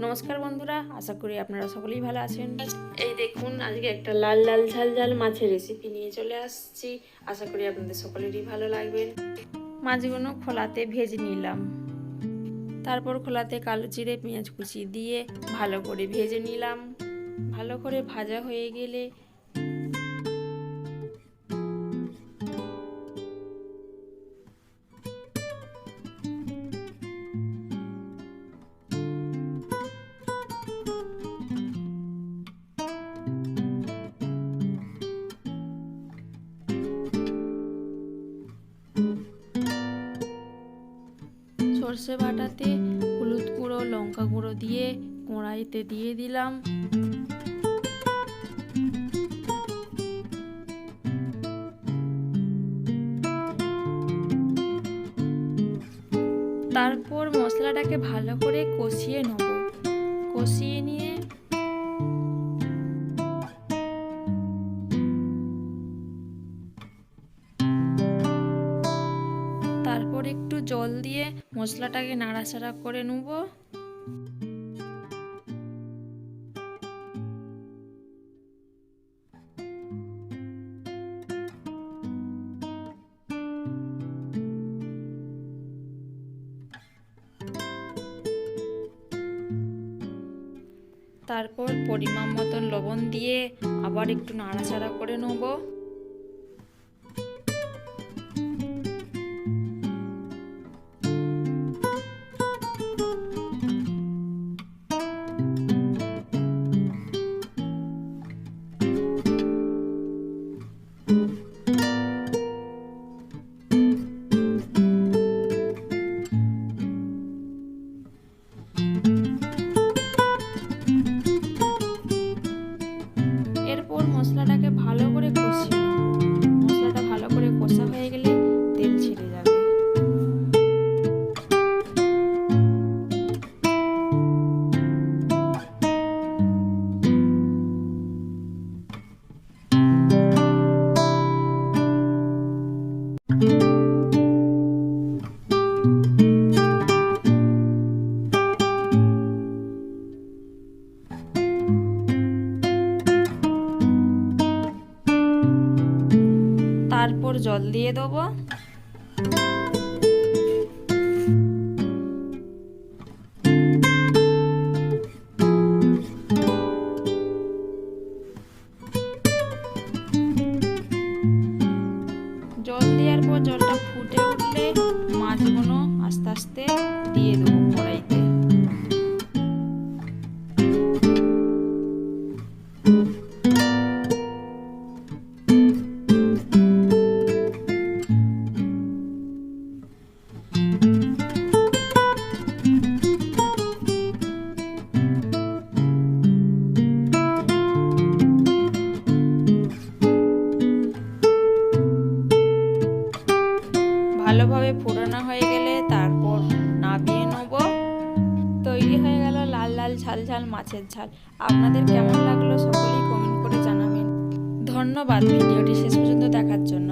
নমস্কার বন্ধুরা, আশা করি আপনারা সকলেই ভালো আছেন। এই দেখুন, আজকে একটা লাল লাল ঝাল ঝাল মাছের রেসিপি নিয়ে চলে আসছি। আশা করি আপনাদের সকলেরই ভালো লাগবে। মাছগুলো খোলাতে ভেজে নিলাম, তারপর খোলাতে কালো জিরে পেঁয়াজ কুচি দিয়ে ভালো করে ভেজে নিলাম। ভালো করে ভাজা হয়ে গেলে সর্ষে বাটাতে হলুদ গুঁড়ো লঙ্কা গুঁড়ো দিয়ে কড়াইতে দিয়ে দিলাম। তারপর মশলাটাকে ভালো করে কষিয়ে নেব। কষিয়ে নিয়ে তারপর একটু জল দিয়ে মশলাটাকে নাড়াচাড়া করে নেব। তারপর পরিমাণ মতন লবণ দিয়ে আবার একটু নাড়াচাড়া করে নেব। এরপর মশলাটাকে ভালো করে কষিয়ে নেব। মশলাটা ভালো করে কষা হয়ে গেলে তেল ছেড়ে যাবে। তারপর জল দিয়ে দেবো। জল দেওয়ার পর জলটা ফুটে উঠলে মাছগুলো আস্তে আস্তে দিয়ে দেবো কড়াইতে। ভালোভাবে ফোড়ানো হয়ে গেলে তারপর নামিয়ে নেব। তৈরি হয়ে গেল লাল লাল ঝাল ঝাল মাছের ঝাল। আপনাদের কেমন লাগলো সকলেই কমেন্ট করে জানাবেন। ধন্যবাদ ভিডিওটি শেষ পর্যন্ত দেখার জন্য।